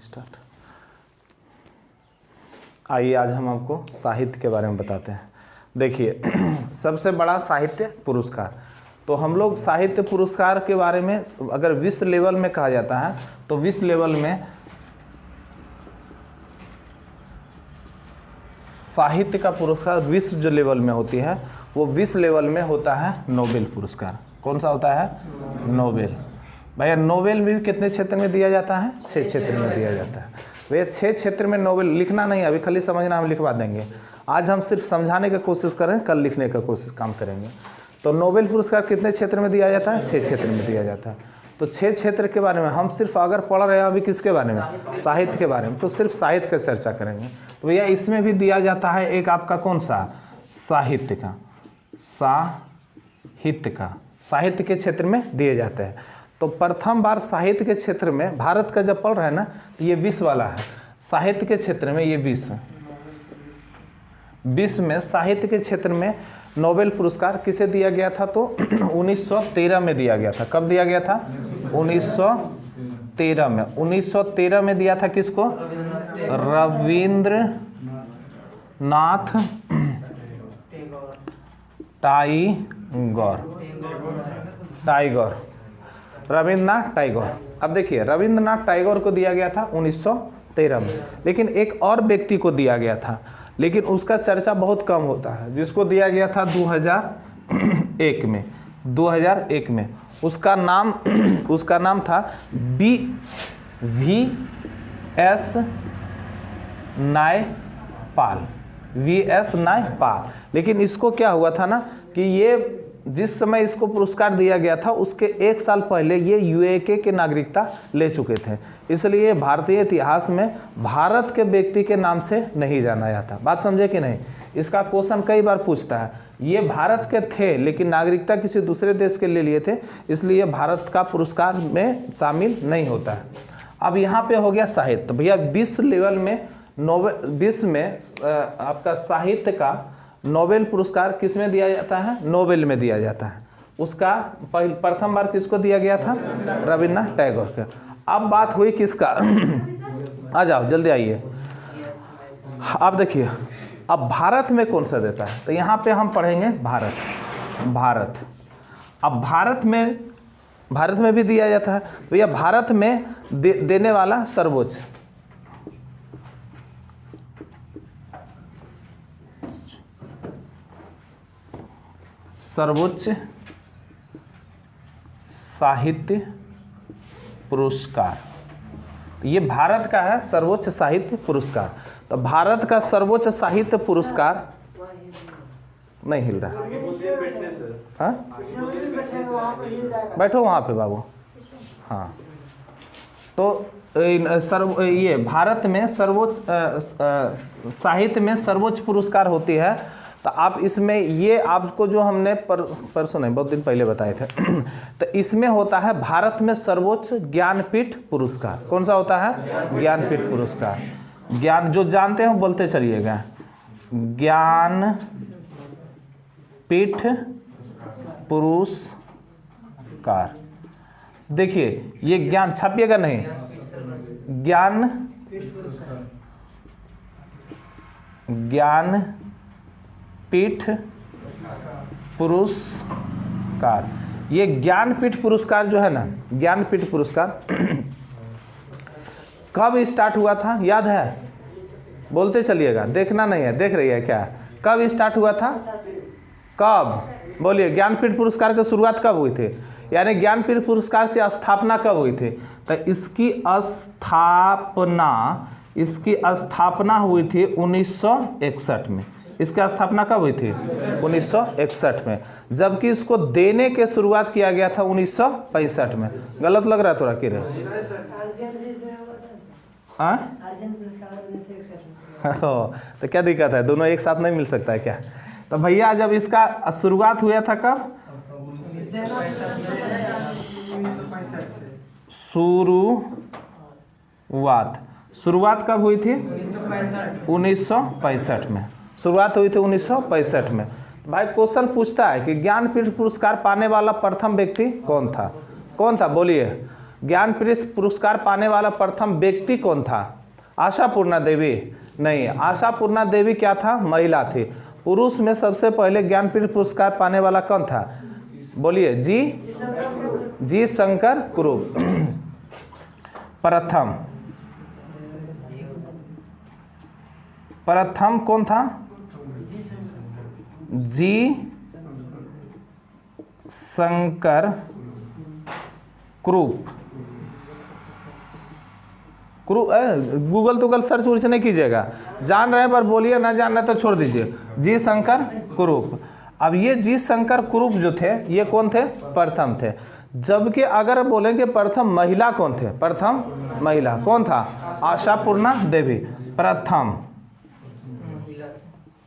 Start. आइए आज हम आपको साहित्य के बारे में बताते हैं। देखिए सबसे बड़ा साहित्य पुरस्कार, तो हम लोग साहित्य पुरस्कार के बारे में अगर विश्व लेवल में कहा जाता है तो विश्व लेवल में साहित्य का पुरस्कार विश्व जो लेवल में होती है वो विश्व लेवल में होता है नोबेल पुरस्कार। कौन सा होता है? नोबेल। भैया नोबेल भी कितने क्षेत्र में दिया जाता है? 6 क्षेत्र में दिया जाता है। भैया 6 क्षेत्र में नोबेल लिखना नहीं, अभी खाली समझना, हम लिखवा देंगे। आज हम सिर्फ समझाने की कोशिश करें, कल लिखने का कोशिश काम करेंगे। तो नोबेल पुरस्कार कितने क्षेत्र में दिया जाता है? 6 क्षेत्र में दिया जाता है। तो 6 क्षेत्र के बारे में हम सिर्फ अगर पढ़ रहे हैं अभी किसके बारे में? साहित्य के बारे में, तो सिर्फ साहित्य का चर्चा करेंगे। तो भैया इसमें भी दिया जाता है एक आपका कौन सा? साहित्य का। साहित्य के क्षेत्र में दिए जाते हैं। तो प्रथम बार साहित्य के क्षेत्र में भारत का जब पढ़ रहे हैं ना तो ये विश्व वाला है। साहित्य के क्षेत्र में ये विश्व में साहित्य के क्षेत्र में नोबेल पुरस्कार किसे दिया गया था? तो 1913 में दिया गया था। कब दिया गया था? 1913 में। 1913 में दिया था किसको? रविंद्रनाथ टैगोर। रविंद्रनाथ टैगोर। अब देखिए रविंद्रनाथ टैगोर को दिया गया था 1913 में, लेकिन एक और व्यक्ति को दिया गया था, लेकिन उसका चर्चा बहुत कम होता है, जिसको दिया गया था 2001 में। उसका नाम था V.S. नायपाल। लेकिन इसको क्या हुआ था ना कि ये जिस समय इसको पुरस्कार दिया गया था उसके 1 साल पहले ये यूएके के नागरिकता ले चुके थे, इसलिए भारतीय इतिहास में भारत के व्यक्ति के नाम से नहीं जाना जाता। बात समझे कि नहीं? इसका क्वेश्चन कई बार पूछता है। ये भारत के थे लेकिन नागरिकता किसी दूसरे देश के ले लिए थे, इसलिए भारत का पुरस्कार में शामिल नहीं होता है। अब यहाँ पे हो गया साहित्य। भैया विश्व लेवल में विश्व में आपका साहित्य का नोबेल पुरस्कार किस में दिया जाता है? नोबेल में दिया जाता है। उसका प्रथम बार किसको दिया गया था? रविंद्रनाथ टैगोर का। अब बात हुई किसका? आ जाओ जल्दी आइए। अब देखिए अब भारत में कौन सा देता है, तो यहाँ पे हम पढ़ेंगे भारत। अब भारत में भी दिया जाता है। तो यह भारत में देने वाला सर्वोच्च साहित्य पुरस्कार, तो ये भारत का है सर्वोच्च साहित्य पुरस्कार। तो भारत का सर्वोच्च साहित्य पुरस्कार नहीं हिल रहा। हाँ बैठो वहाँ पे बाबू। हाँ तो ये भारत में सर्वोच्च साहित्य में सर्वोच्च पुरस्कार होती है। तो आप इसमें ये आपको जो हमने परसों नहीं बहुत दिन पहले बताए थे तो इसमें होता है भारत में सर्वोच्च ज्ञानपीठ पुरस्कार। कौन सा होता है? ज्ञानपीठ पुरस्कार। ज्ञान जो जानते हो बोलते चलिएगा। ज्ञानपीठ पुरस्कार। देखिए ये ज्ञान छापिएगा नहीं, ज्ञानपीठ पुरस्कार। ये ज्ञानपीठ पुरस्कार जो है ना, ज्ञानपीठ पुरस्कार कब स्टार्ट हुआ था याद है? बोलते चलिएगा, देखना नहीं है, देख रही है क्या? कब स्टार्ट हुआ था? कब बोलिए? ज्ञानपीठ पुरस्कार की शुरुआत कब हुई थी? यानी ज्ञानपीठ पुरस्कार की स्थापना कब हुई थी? तो इसकी स्थापना हुई थी 1961 में। इसकी स्थापना कब हुई थी? 1961 में। जबकि इसको देने के शुरुआत किया गया था 1965 में। गलत लग रहा है थोड़ा कि रे? तो क्या दिक्कत है? दोनों एक साथ नहीं मिल सकता है क्या? तो भैया जब इसका शुरुआत हुआ था कब? शुरुआत कब हुई थी? 1965 में शुरुआत हुई थी। 1965 में। भाई क्वेश्चन पूछता है कि ज्ञानपीठ पुरस्कार पाने वाला प्रथम व्यक्ति कौन था? बोलिए। ज्ञानपीठ पुरस्कार पाने वाला प्रथम व्यक्ति कौन था? आशापूर्णा देवी? नहीं, आशापूर्णा देवी क्या था? महिला थी। पुरुष में सबसे पहले ज्ञानपीठ पुरस्कार पाने वाला कौन था? बोलिए। जी शंकर कुरूप प्रथम कौन था? जी शंकर कुरूप। गूगल सर्च वर्च नहीं कीजिएगा, जान रहे हैं पर बोलिए, ना जान रहे तो छोड़ दीजिए। जी शंकर कुरूप। अब ये जी शंकर कुरूप जो थे ये कौन थे? प्रथम थे। जबकि अगर बोलेंगे प्रथम महिला कौन थे? प्रथम महिला कौन था? आशापूर्णा देवी।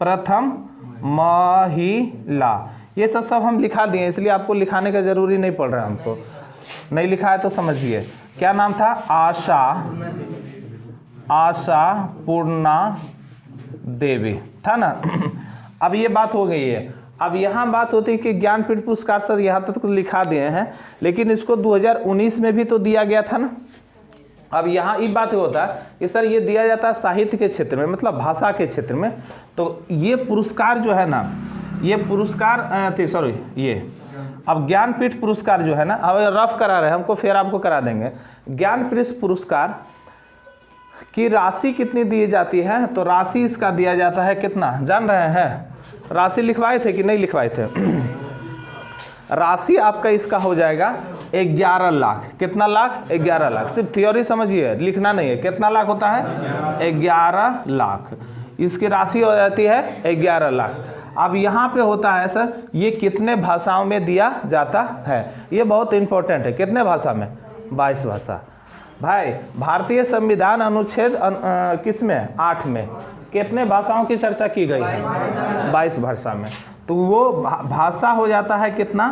प्रथम महिला। ये सब हम लिखा दिए, इसलिए आपको लिखाने का जरूरी नहीं पड़ रहा है। हमको नहीं लिखा है तो समझिए। क्या नाम था? आशापूर्णा देवी था ना। अब ये बात हो गई है। अब यहाँ बात होती है कि ज्ञानपीठ पुरस्कार सर यहाँ तक तो लिखा दिए हैं, लेकिन इसको 2019 में भी तो दिया गया था ना। अब यहाँ ये बात होता है कि सर ये दिया जाता है साहित्य के क्षेत्र में, मतलब भाषा के क्षेत्र में। तो ये पुरस्कार जो है ना, ये पुरस्कार थे, सॉरी ये अब ज्ञानपीठ पुरस्कार जो है ना, अब रफ करा रहे हैं हमको, फिर आपको करा देंगे। ज्ञानपीठ पुरस्कार की राशि कितनी दी जाती है? तो राशि इसका दिया जाता है कितना, जान रहे हैं? राशि लिखवाए थे कि नहीं लिखवाए थे? राशि आपका इसका हो जाएगा 11 लाख। कितना लाख? 11 लाख। सिर्फ थ्योरी समझिए, लिखना नहीं है। कितना लाख होता है? 11 लाख। इसकी राशि हो जाती है 11 लाख। अब यहाँ पे होता है सर ये कितने भाषाओं में दिया जाता है? ये बहुत इंपॉर्टेंट है। कितने भाषा में? 22 भाषा। भाई भारतीय संविधान अनुच्छेद किस में? 8 में कितने भाषाओं की चर्चा की गई है? 22 भाषा में। तो वो भाषा हो जाता है कितना?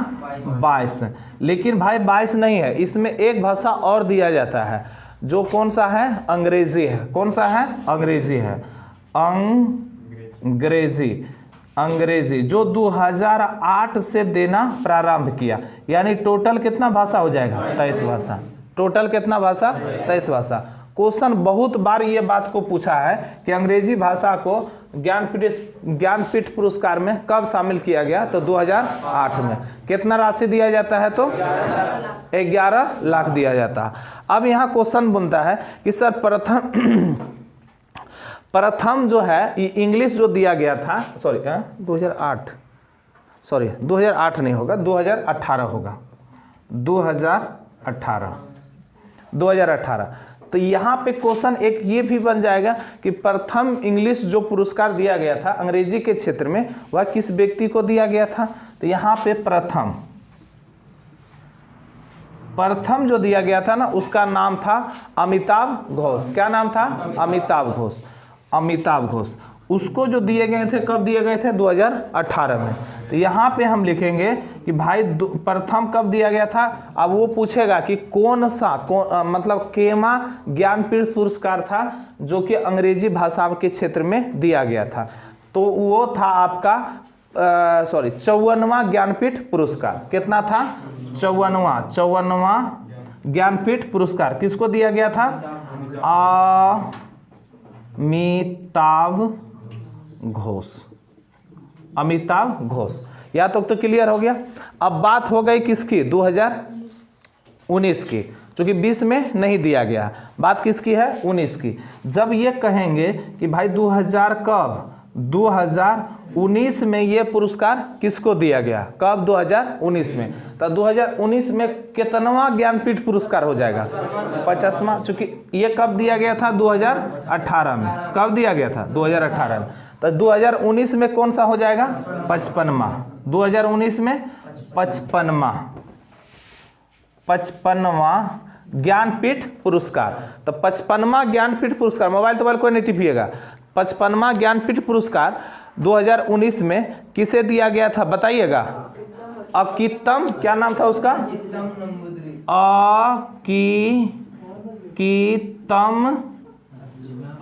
22। लेकिन भाई 22 नहीं है, इसमें एक भाषा और दिया जाता है, जो कौन सा है? अंग्रेजी है। कौन सा है? अंग्रेजी है। अंग्रेजी जो 2008 से देना प्रारंभ किया। यानी टोटल कितना भाषा हो जाएगा? 23 भाषा। टोटल कितना भाषा? 23 भाषा। क्वेश्चन बहुत बार ये बात को पूछा है कि अंग्रेजी भाषा को ज्ञानपीठ पुरस्कार में कब शामिल किया गया? तो 2008 में। कितना राशि दिया जाता है? तो 11 लाख दिया जाता है। अब यहाँ क्वेश्चन बनता है कि सर प्रथम जो है इंग्लिश जो दिया गया था, सॉरी 2008 नहीं होगा, 2018 होगा। 2018। तो यहाँ पे क्वेश्चन एक ये भी बन जाएगा कि प्रथम इंग्लिश जो पुरस्कार दिया गया था अंग्रेजी के क्षेत्र में, वह किस व्यक्ति को दिया गया था? तो यहाँ पे प्रथम जो दिया गया था ना, उसका नाम था अमिताभ घोष। क्या नाम था? अमिताभ घोष। उसको जो दिए गए थे, कब दिए गए थे? 2018 में। तो यहाँ पे हम लिखेंगे कि भाई प्रथम कब दिया गया था। अब वो पूछेगा कि कौन मतलब केमा ज्ञानपीठ पुरस्कार था जो कि अंग्रेजी भाषा के क्षेत्र में दिया गया था। तो वो था आपका 54वां ज्ञानपीठ पुरस्कार। कितना था? 54वां ज्ञानपीठ पुरस्कार किसको दिया गया था? अमिताभ घोष। या तो क्लियर हो गया। अब बात हो गई किसकी? 2019 की, क्योंकि 20 में नहीं दिया गया। बात किसकी है? 19 की। जब ये कहेंगे कि भाई 2000 कब? 2019 में ये पुरस्कार किसको दिया गया? कब? 2019 में। तो 2019 में कितनवां ज्ञानपीठ पुरस्कार हो जाएगा? 50वां। चूंकि ये कब दिया गया था? 2018 में। कब दिया गया था? 2018 में। तो 2019 में कौन सा हो जाएगा? 55वां। 2019 में 55वां ज्ञानपीठ पुरस्कार। तो 55वां ज्ञानपीठ पुरस्कार, मोबाइल कोई नहीं टिपिएगा। 55वां ज्ञानपीठ पुरस्कार 2019 में किसे दिया गया था? बताइएगा। अकितम, क्या नाम था उसका?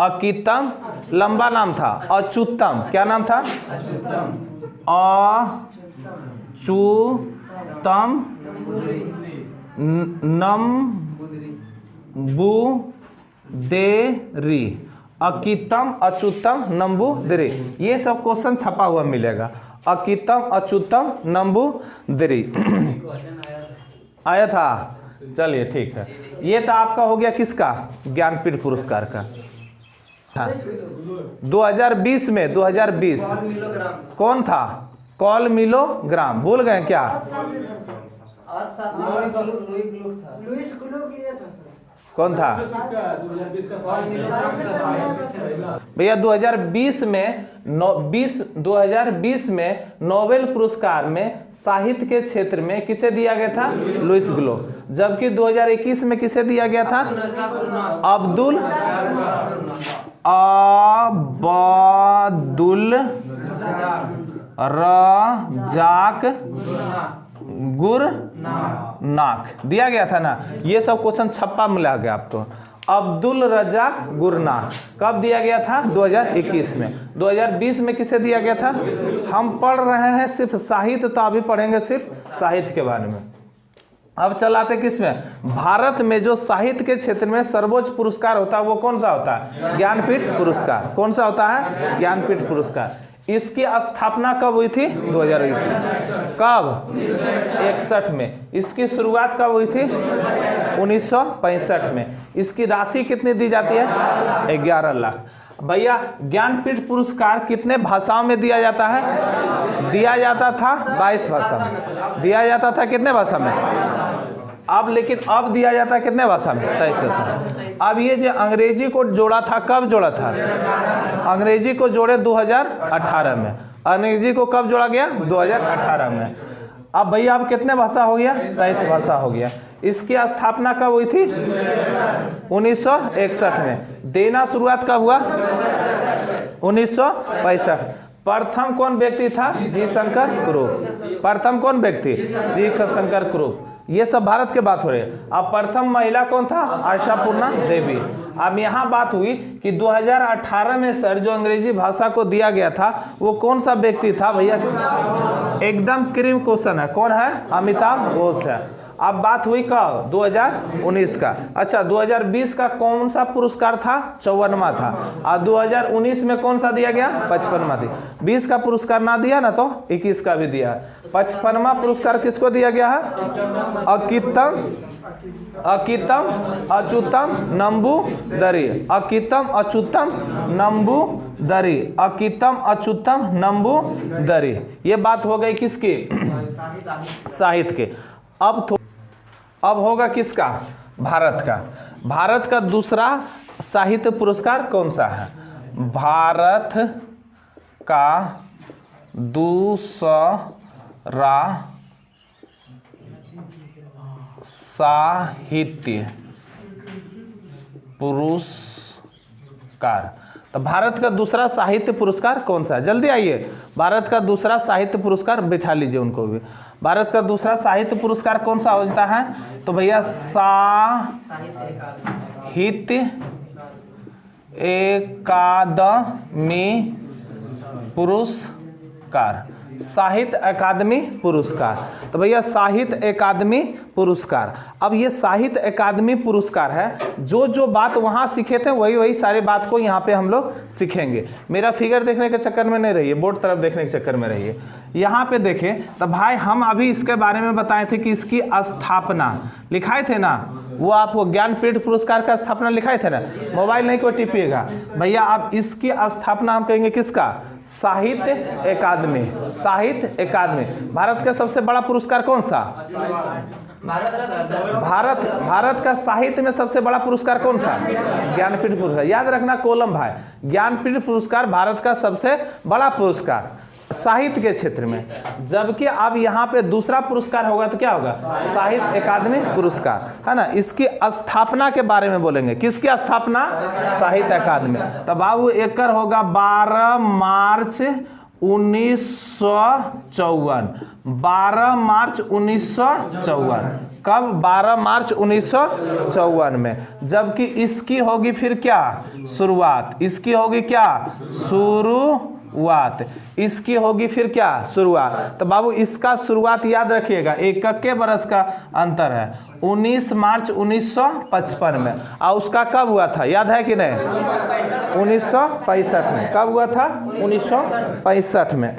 अकितम लंबा नाम था। अच्युतम, क्या नाम था? अच्युतम नंबूदरी, अकितम अच्युतम नंबूदरी, ये सब क्वेश्चन छपा हुआ मिलेगा। अकितम अच्युतम नंबूदरी आया था। चलिए ठीक है, ये तो आपका हो गया किसका, ज्ञानपीठ पुरस्कार का। हाँ 2020 में 2020 कौन था, कॉल मिलोग्राम, भूल गए क्या? कौन था भैया? 2020 में नोबेल पुरस्कार में साहित्य के क्षेत्र में किसे दिया गया था? Louise Gluck. जबकि 2021 में किसे दिया गया था? अब्दुल रज़ाक गुरनाक दिया गया था ना। ये सब क्वेश्चन छप्पा मिला गया आपको। अब्दुल रज़ाक गुरनाक कब दिया गया था? 2021 में। 2020 में किसे दिया गया था? हम पढ़ रहे हैं सिर्फ साहित्य, तो अभी पढ़ेंगे सिर्फ साहित्य के बारे में। अब चलाते किस में? भारत में जो साहित्य के क्षेत्र में सर्वोच्च पुरस्कार होता है वो कौन सा होता है? ज्ञानपीठ पुरस्कार। कौन सा होता है? ज्ञानपीठ पुरस्कार। इसकी स्थापना कब हुई थी? 2021। कब? 61 में। इसकी शुरुआत कब हुई थी? 1965 में। इसकी राशि कितनी दी जाती है? 11 लाख। भैया ज्ञानपीठ पुरस्कार कितने भाषाओं में दिया जाता है? दिया जाता था 22 भाषा में। दिया जाता था कितने भाषा में? अब लेकिन अब दिया जाता है कितने भाषा में? 23 भाषा में। अब ये जो अंग्रेजी को जोड़ा था, कब जोड़ा था? अंग्रेजी को जोड़े 2018 में। अंग्रेजी को कब जोड़ा गया? 2018 में। अब भैया अब कितने भाषा हो गया? 23 भाषा हो गया। इसकी स्थापना कब हुई थी? 1961 में। देना शुरुआत कब हुआ? 1965। प्रथम कौन व्यक्ति था? जी शंकर कुरूप। प्रथम कौन व्यक्ति? जी शंकर कुरूप। ये सब भारत के बात हो रही है। अब प्रथम महिला कौन था? आशापूर्णा देवी। अब यहाँ बात हुई कि 2018 में सर जो अंग्रेजी भाषा को दिया गया था वो कौन सा व्यक्ति था? भैया एकदम क्रीम क्वेश्चन है। कौन है? अमिताभ घोष है। अब बात हुई कब? 2019 का। अच्छा 2020 का कौन सा पुरस्कार था? 54वां था। और 2019 में कौन सा दिया गया? 55वां दिया। 20 का पुरस्कार ना दिया ना तो 21 का भी दिया। 55वां पुरस्कार किसको दिया गया है? अकितम अच्युतम नंबूदरी। अकितम अच्युतम नंबूदरी। अकितम अच्युतम नंबूदरी। ये बात हो गई किसकी? साहित्य के। अब होगा किसका? भारत का। भारत का दूसरा साहित्य पुरस्कार कौन सा है? भारत का दूसरा साहित्य पुरस्कार। तो भारत का दूसरा साहित्य पुरस्कार कौन सा है? जल्दी आइए। भारत का दूसरा साहित्य पुरस्कार बिठा लीजिए उनको भी। भारत का दूसरा साहित्य पुरस्कार कौन सा होता है? तो भैया साहित्य अकादमी पुरस्कार। साहित्य अकादमी पुरस्कार। तो भैया साहित्य अकादमी पुरस्कार। अब ये साहित्य अकादमी पुरस्कार है। जो जो बात वहाँ सीखे थे वही वही सारे बात को यहाँ पे हम लोग सीखेंगे। मेरा फिगर देखने के चक्कर में नहीं रहिए, बोर्ड तरफ देखने के चक्कर में रहिए। यहाँ पे देखें तो भाई हम अभी इसके बारे में बताए थे कि इसकी स्थापना लिखाए थे ना, वो आपको ज्ञानपीठ पुरस्कार का स्थापना लिखाए थे ना। मोबाइल नहीं को टिपिएगा भैया। अब इसकी स्थापना हम कहेंगे किसका? साहित्य अकादमी। साहित्य अकादमी। भारत का सबसे बड़ा पुरस्कार कौन सा? भारत का साहित्य में सबसे बड़ा पुरस्कार कौन सा? ज्ञानपीठ पुरस्कार। याद रखना कॉलम भाई, ज्ञानपीठ पुरस्कार भारत का सबसे बड़ा पुरस्कार साहित्य के क्षेत्र में। जबकि अब यहाँ पे दूसरा पुरस्कार होगा तो क्या होगा? साहित्य अकादमी पुरस्कार, है ना। इसकी स्थापना के बारे में बोलेंगे। किसकी स्थापना? साहित्य अकादमी। तब बाबू एकर होगा 12 मार्च 1954। 12 मार्च 1954। कब? 12 मार्च 1954 में। जबकि इसकी होगी फिर क्या? शुरुआत। इसकी होगी क्या? शुरुआत वात, इसकी होगी फिर क्या शुरुआत। तो बाबू इसका शुरुआत याद रखिएगा, एकक के बरस का अंतर है, 19 मार्च 1955 में। और उसका कब हुआ था याद है कि नहीं, 1965 में। कब हुआ था, 1965 में।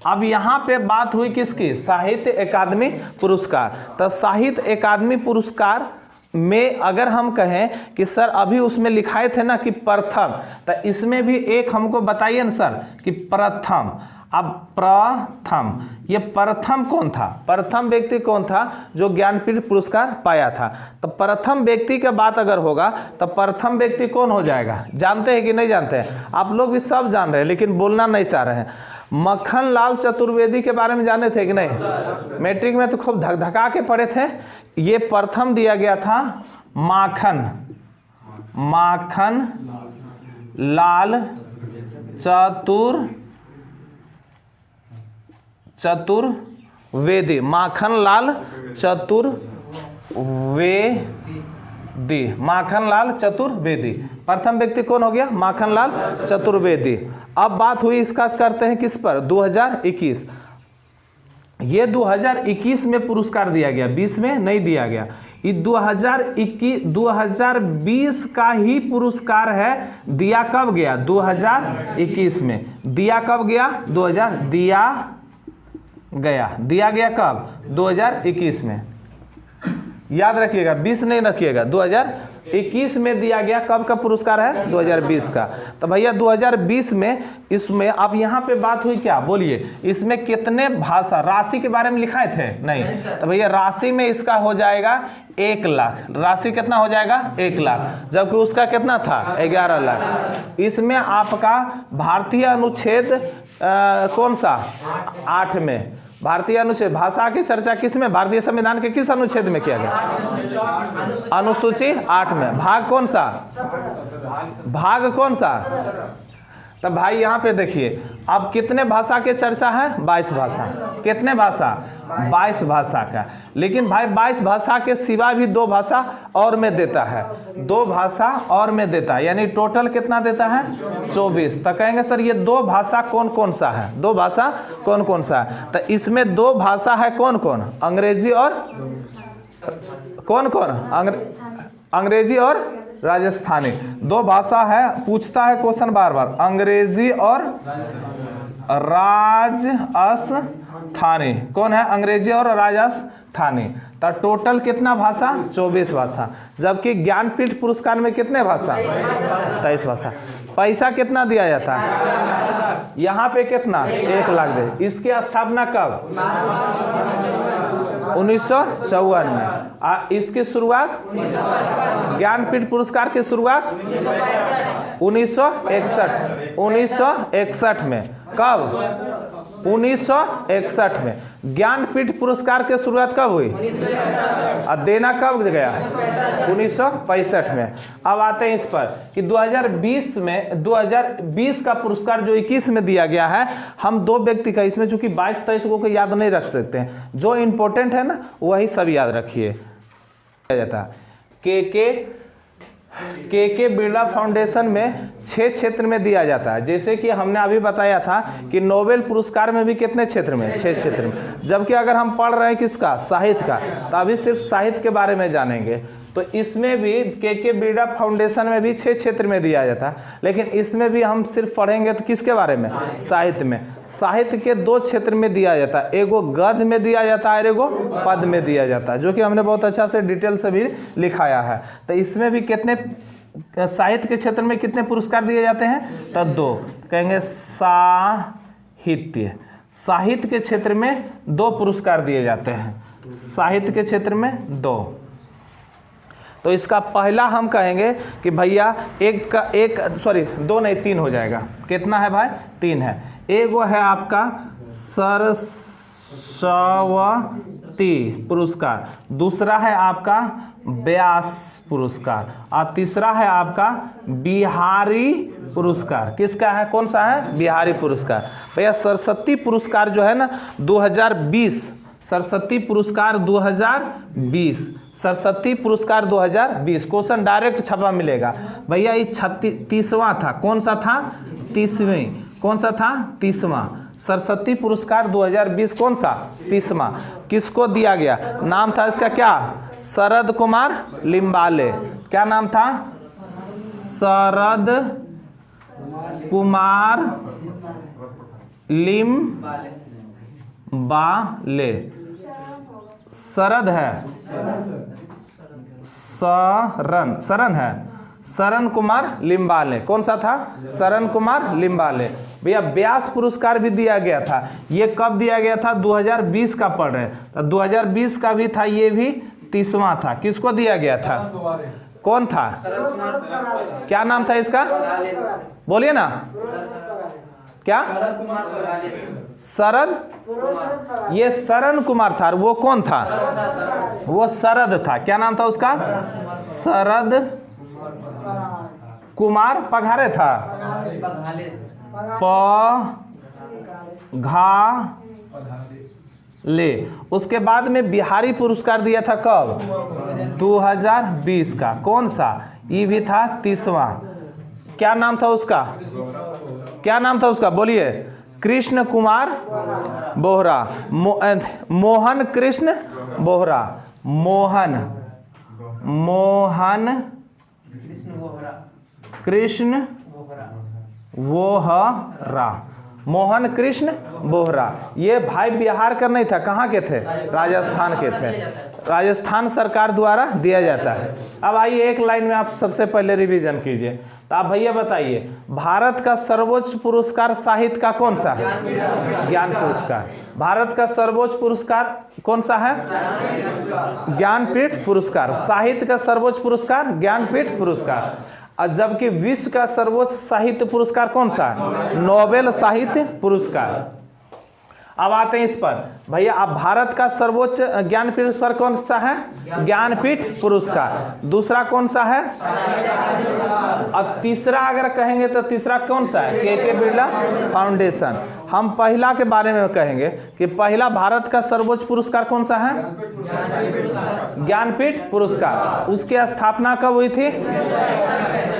अब यहाँ पे बात हुई किसकी, साहित्य अकादमी पुरस्कार। तो साहित्य अकादमी पुरस्कार में अगर हम कहें कि सर अभी उसमें लिखाए थे ना कि प्रथम, तो इसमें भी एक हमको बताइए ना सर कि प्रथम। अब प्रथम, ये प्रथम कौन था, प्रथम व्यक्ति कौन था जो ज्ञानपीठ पुरस्कार पाया था। तो प्रथम व्यक्ति के बात अगर होगा तो प्रथम व्यक्ति कौन हो जाएगा, जानते हैं कि नहीं जानते हैं, आप लोग भी सब जान रहे हैं लेकिन बोलना नहीं चाह रहे हैं। मक्खन लाल चतुर्वेदी के बारे में जाने थे कि नहीं, मैट्रिक में तो खूब धक धका के पढ़े थे। ये प्रथम दिया गया था माखन लाल चतुर्वेदी, माखन लाल चतुर्वेदी, माखन लाल चतुर्वेदी। प्रथम व्यक्ति कौन हो गया, माखन लाल चतुर्वेदी। अब बात हुई इसका करते हैं किस पर, 2021। ये 2021 में पुरस्कार दिया गया, 20 में नहीं दिया गया। ये 2020 का ही पुरस्कार है, दिया कब गया, 2021 में। दिया कब गया, दिया गया कब, 2021 में। याद रखिएगा, 20 नहीं रखिएगा, 2021 में दिया गया। कब का पुरस्कार है, 2020 का। तो भैया 2020 में इसमें अब यहाँ पे बात हुई क्या, बोलिए, इसमें कितने भाषा, राशि के बारे में लिखाए थे नहीं। तो भैया राशि में इसका हो जाएगा 1 लाख, राशि कितना हो जाएगा 1 लाख, जबकि उसका कितना था 11 लाख। इसमें आपका भारतीय अनुच्छेद कौन सा, 8 में, भारतीय अनुच्छेद, भाषा की चर्चा किस में, भारतीय संविधान के किस अनुच्छेद में किया गया, अनुसूची 8 में। भाग कौन सा, तब भाई यहाँ पे देखिए अब कितने भाषा के चर्चा है, 22 भाषा। कितने भाषा, 22 भाषा का। लेकिन भाई 22 भाषा के सिवा भी 2 भाषा और में देता है, 2 भाषा और में देता है, यानी टोटल कितना देता है, 24। तो कहेंगे सर ये 2 भाषा कौन कौन सा है, 2 भाषा कौन कौन सा है। तो इसमें 2 भाषा है कौन कौन, अंग्रेजी और कौन कौन, अंग्रेजी और राजस्थानी। 2 भाषा है, पूछता है क्वेश्चन बार बार, अंग्रेजी और राजस्थानी। कौन है, अंग्रेजी और राजस्थानी। तो टोटल कितना भाषा, 24 भाषा। जबकि ज्ञानपीठ पुरस्कार में कितने भाषा, 23 भाषा। पैसा कितना दिया जाता है, यहाँ पे कितना, 1 लाख दे। इसकी स्थापना कब, 1954 में। इसकी शुरुआत, ज्ञानपीठ पुरस्कार की शुरुआत 1961 में। कब, 1961 में। ज्ञानपीठ पुरस्कार की शुरुआत कब हुई, और देना कब गया, 1965 में। अब आते हैं इस पर कि 2020 का पुरस्कार जो 21 में दिया गया है, हम 2 व्यक्ति का, इसमें चूंकि 22-23 को याद नहीं रख सकते हैं, जो इंपॉर्टेंट है ना वही सब याद रखिए। जाता के बिरला फाउंडेशन में 6 क्षेत्र में दिया जाता है। जैसे कि हमने अभी बताया था कि नोबेल पुरस्कार में भी कितने क्षेत्र में, 6 क्षेत्र में। जबकि अगर हम पढ़ रहे हैं किसका, साहित्य का, तो अभी सिर्फ साहित्य के बारे में जानेंगे। तो इसमें भी के बिरला फाउंडेशन में भी 6 क्षेत्र में दिया जाता है, लेकिन इसमें भी हम सिर्फ पढ़ेंगे तो किसके बारे में, साहित्य में। साहित्य के 2 क्षेत्र में दिया जाता है, एगो गद्य में दिया जाता है और एगो पद में दिया जाता है, जो कि हमने बहुत अच्छा से डिटेल से भी लिखाया है। तो इसमें भी कितने, साहित्य के क्षेत्र में कितने पुरस्कार दिए जाते हैं, तो 2। कहेंगे साहित्य के क्षेत्र में 2 पुरस्कार दिए जाते हैं, साहित्य के क्षेत्र में 2। तो इसका पहला हम कहेंगे कि भैया 2 नहीं 3 हो जाएगा। कितना है भाई, 3 है। एगो है आपका सरस्वती पुरस्कार, दूसरा है आपका व्यास पुरस्कार, और तीसरा है आपका बिहारी पुरस्कार। किसका है, कौन सा है, बिहारी पुरस्कार। भैया सरस्वती पुरस्कार जो है ना 2020, सरस्वती पुरस्कार 2020, सरस्वती पुरस्कार 2020 क्वेश्चन डायरेक्ट छपा मिलेगा। भैया ये 30वां था, कौन सा था, 30वीं। कौन सा था? 30वां। सरस्वती पुरस्कार 2020 कौन सा? 30वां। किसको दिया गया? नाम था इसका क्या? शरद कुमार लिम्बाले। क्या नाम था? शरद कुमार लिम्बाले। शरद है, शरण है, शरण कुमार लिम्बाले। कौन सा था? शरण कुमार लिम्बाले। भैया व्यास पुरस्कार भी दिया गया था। ये कब दिया गया था? 2020 का पढ़ रहे हैं तो 2020 का भी था, ये भी 30वां था। किसको दिया गया था? कौन था? क्या नाम था इसका? बोलिए ना। क्या? शरद। ये शरण कुमार था। वो कौन था? वो शरद था। क्या नाम था उसका? शरद कुमार पघारे था। ले। उसके बाद में बिहारी पुरस्कार दिया था कब? 2020 का। कौन सा? ये भी था 30वां। क्या नाम था उसका? क्या नाम था उसका? बोलिए। कृष्ण कुमार बोहरा। मोहन कृष्ण बोहरा। मोहन कृष्ण बोहरा। मोहन कृष्ण बोहरा। ये भाई बिहार का नहीं था। कहाँ के थे? राजस्थान के थे। राजस्थान सरकार द्वारा दिया जाता है। अब आइए एक लाइन में आप सबसे पहले रिवीजन कीजिए। तो आप भैया बताइए, भारत का सर्वोच्च पुरस्कार साहित्य का कौन सा है? ज्ञान पुरस्कार। भारत का सर्वोच्च पुरस्कार कौन सा है? ज्ञानपीठ पुरस्कार। साहित्य का सर्वोच्च पुरस्कार ज्ञानपीठ पुरस्कार। और जबकि विश्व का सर्वोच्च साहित्य पुरस्कार कौन सा है? नोबेल साहित्य पुरस्कार। अब आते हैं इस पर। भैया अब भारत का सर्वोच्च ज्ञानपीठ पुरस्कार कौन सा है? ज्ञानपीठ पुरस्कार। दूसरा कौन सा है? अब तीसरा अगर कहेंगे तो तीसरा कौन सा है? के बिरला फाउंडेशन। हम पहला के बारे में कहेंगे कि पहला भारत का सर्वोच्च पुरस्कार कौन सा है? ज्ञानपीठ पुरस्कार। उसकी स्थापना कब हुई थी?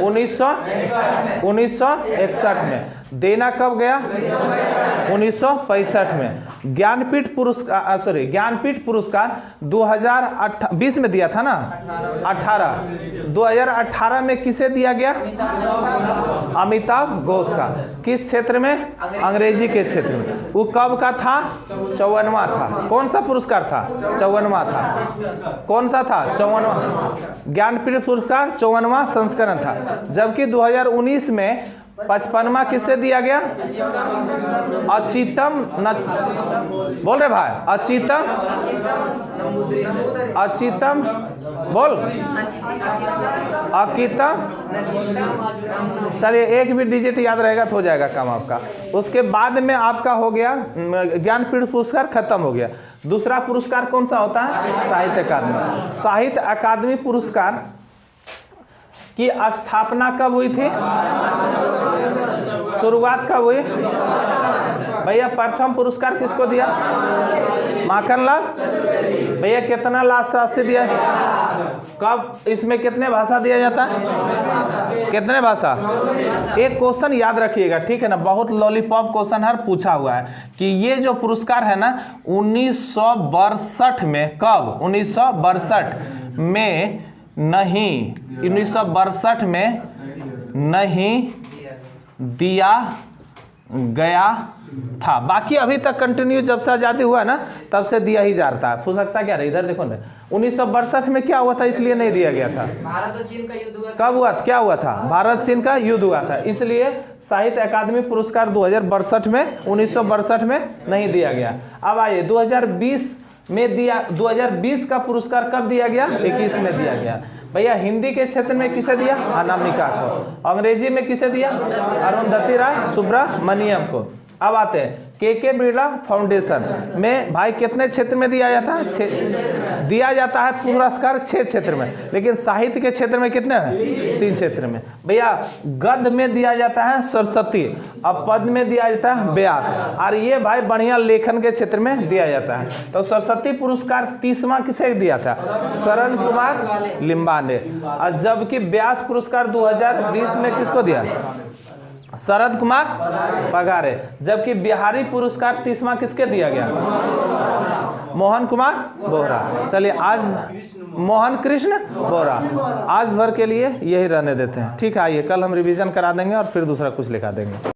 1961 में। देना कब गया? 1965 में। ज्ञानपीठ पुरस्कार 2020 में दिया था ना? 2018 में किसे दिया गया? अमिताभ घोष का। किस क्षेत्र में? अंग्रेजी के क्षेत्र में। वो कब का था? 54वां था। कौन सा पुरस्कार था? 54वां था। कौन सा था? 54वां। ज्ञानपीठ पुरस्कार 54वां संस्करण था। जबकि 2019 में 55वां किससे दिया गया? अच्युतम बोल रहे भाई? अच्युतम बोल। अकितम। चलिए एक भी डिजिट याद रहेगा तो हो जाएगा काम आपका। उसके बाद में आपका हो गया ज्ञानपीठ पुरस्कार, खत्म हो गया। दूसरा पुरस्कार कौन सा होता है? साहित्य अकादमी। साहित्य अकादमी पुरस्कार की स्थापना कब हुई थी? शुरुआत कब हुई? भैया प्रथम पुरस्कार किसको दिया? माखनलाल। भैया कितना राशि दिया? कब? इसमें कितने भाषा दिया जाता है? कितने भाषा? एक क्वेश्चन याद रखिएगा, ठीक है ना? बहुत लॉलीपॉप क्वेश्चन हर पूछा हुआ है कि ये जो पुरस्कार है ना 1962 में। कब? 1962 में नहीं, 1962 में नहीं दिया गया था। बाकी अभी तक कंटिन्यू जब से आजादी हुआ ना तब से दिया ही जाता है। हो सकता क्या रहा? इधर देखो ना, 1962 में क्या हुआ था इसलिए नहीं दिया गया था? भारत और चीन का युद्ध हुआ। कब हुआ? क्या हुआ था? भारत चीन का युद्ध हुआ था, इसलिए साहित्य अकादमी पुरस्कार 2062 में 1962 में नहीं दिया गया। अब आइए 2020 में दिया। 2020 का पुरस्कार कब दिया गया? 21 में दिया गया। भैया हिंदी के क्षेत्र में किसे दिया? अनामिका को। अंग्रेजी में किसे दिया? अरुंधति राय सुब्रमण्यम को। अब आते हैं के बिरला फाउंडेशन में। भाई कितने क्षेत्र में दिया जाता है? दिया जाता है पुरस्कार 6 क्षेत्र में, लेकिन साहित्य के क्षेत्र में कितने हैं? 3 क्षेत्र में। भैया गद्य में दिया जाता है सरस्वती, अब पद में दिया जाता है व्यास, और ये भाई बढ़िया लेखन के क्षेत्र में दिया जाता है। तो सरस्वती पुरस्कार 30वां किसे दिया था? शरण कुमार लिम्बाले। और जबकि व्यास पुरस्कार 2020 में किसको दिया? शरद कुमार पगारे। जबकि बिहारी पुरस्कार 30वां किसके दिया गया? मोहन कुमार बोहरा। चलिए आज मोहन कृष्ण बोहरा। आज भर के लिए यही रहने देते हैं, ठीक है। आइए कल हम रिवीजन करा देंगे और फिर दूसरा कुछ लिखा देंगे।